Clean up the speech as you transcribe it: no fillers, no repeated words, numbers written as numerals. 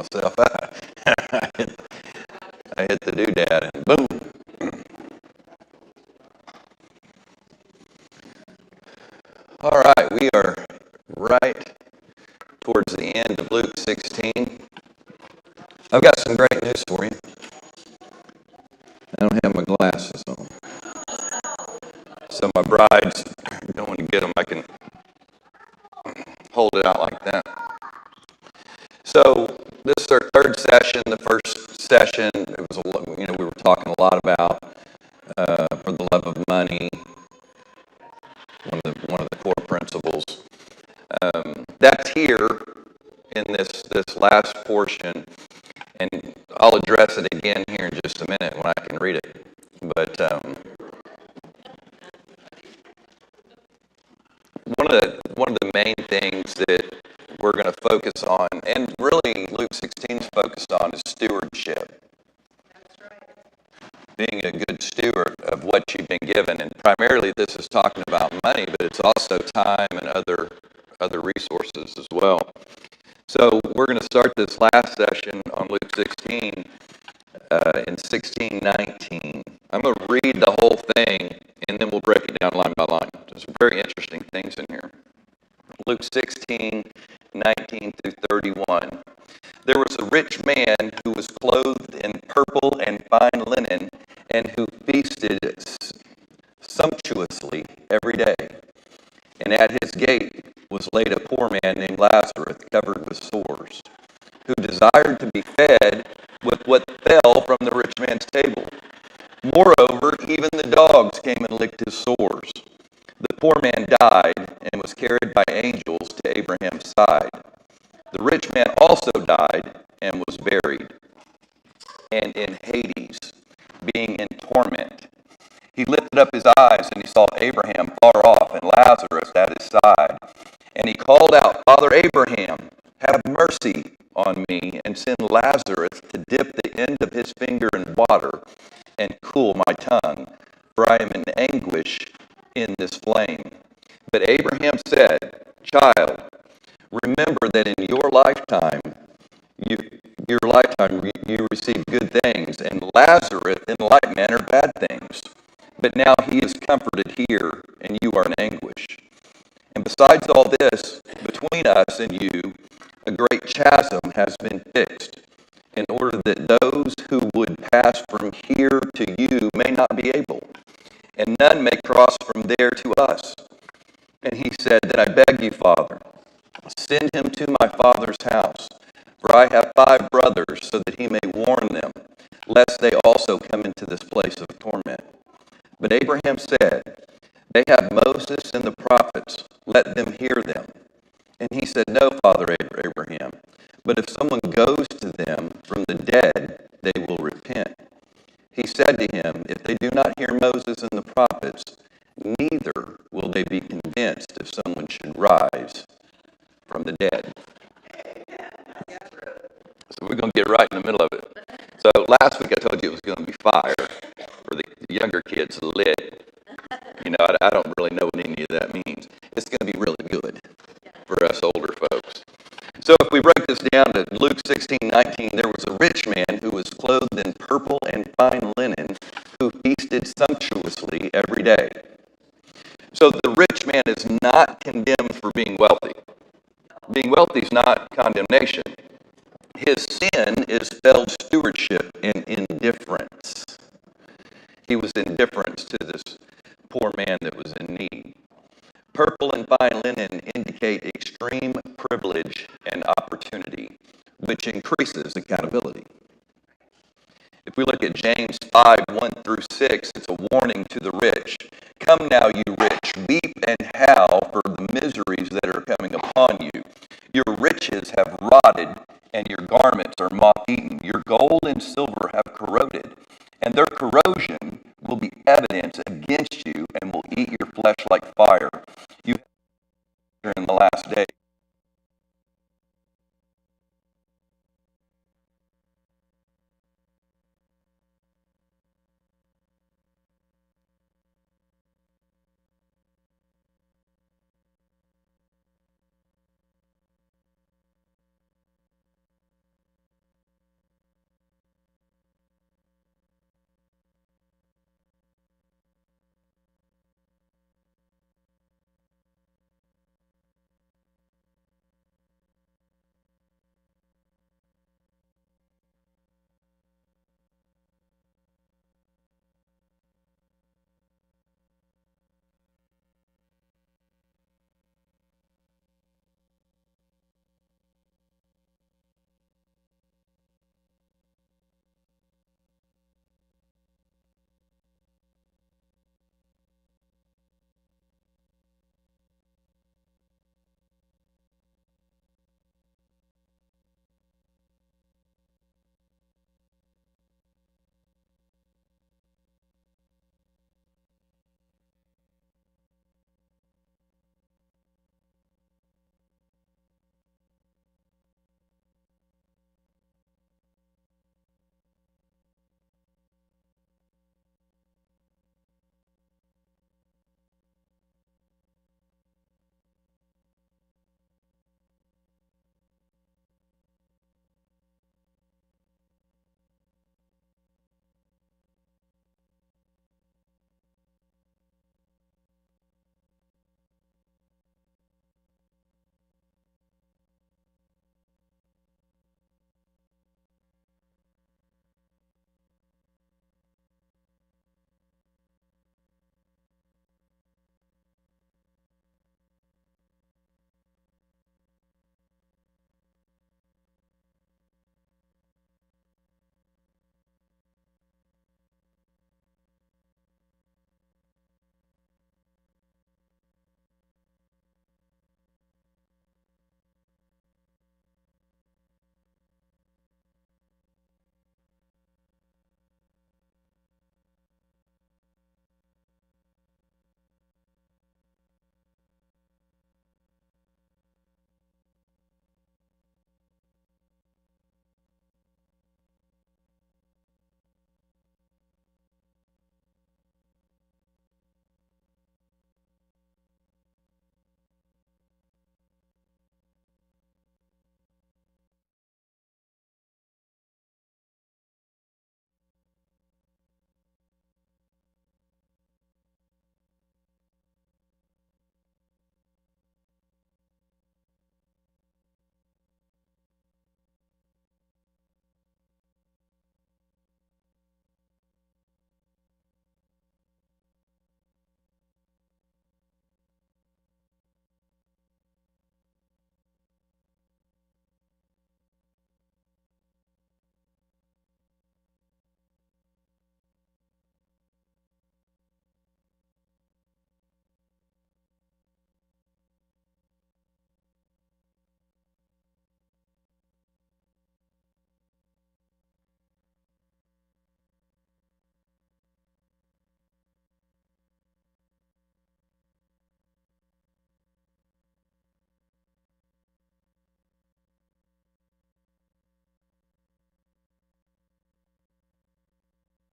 myself. I hit the doodad and boom. All right, we are right towards the end of Luke 16. I've got some great news for you. I don't have my glasses on. So my brides don't want to get them. I can hold it out like that. So this is our third session. The first session, it was we were talking a lot about for the love of money, one of the core principles. That's here in this last portion, and I'll address it again here in just a minute when I can read it. But one of the main things that we're going to focus on, and really Luke 16 is focused on, is stewardship. That's right. Being a good steward of what you've been given, and primarily this is talking about money, but it's also time and other resources as well. So we're going to start this last session on Luke 16 in 16:19. I'm going to read the whole thing, and then we'll break it down line by line. There's some very interesting things in here. Luke 16:19 through 31. There was a rich man who was clothed in purple and fine linen, and who feasted sumptuously every day. And at his gate was laid a poor man named Lazarus, covered with sores, who desired to be fed with what fell from the rich man's table. Moreover, even the dogs came and licked his sores. The poor man died and was carried by angels to Abraham's side. The rich man also died and was buried. And in Hades, being in torment, he lifted up his eyes and he saw Abraham far off and Lazarus at his side. And he called out, Father Abraham, have mercy on me and send Lazarus to dip the end of his finger in water and cool my tongue, for I am in anguish in this flame. But Abraham said, Child, remember that in your lifetime you received good things, and Lazarus in like manner bad things. But now he is comforted here, and you are in anguish. And besides all this, between us and you, a great chasm has been fixed, in order that those who would pass from here to you may not be able, and none may cross from there to us. And he said, Then I beg you, Father, send him to my father's house, for I have 5 brothers, so that he may warn them, lest they also come into this place of torment. But Abraham said, They have Moses and the prophets, let them hear them. And he said, No, Father Abraham, but if someone goes to them from the dead, they will repent. He said to him, If they do not hear Moses and the prophets, neither will they be convinced if someone should rise from the dead. So we're going to get right in the middle of it. So last week I told you it was going to be fire, for the younger kids lit. I don't really know what any of that means. It's going to be really good for us older folks. So if we break this down to Luke 16:19, there was a rich man who was clothed in purple and fine linen, who feasted sumptuously every day. So the rich man is not condemned for being wealthy. Being wealthy is not condemnation. His sin is failed stewardship and indifference. He was indifferent to this poor man that was in need. Purple and fine linen indicate extreme privilege and opportunity, which increases accountability. If we look at James 5:1-6, it's a warning to the rich. Come now, you rich, weep and howl for the miseries that are coming upon you. Your riches have rotted, and your garments are moth-eaten. Your gold and silver have corroded, and their corrosion will be evidence against you and will eat your flesh like fire. You in the last days.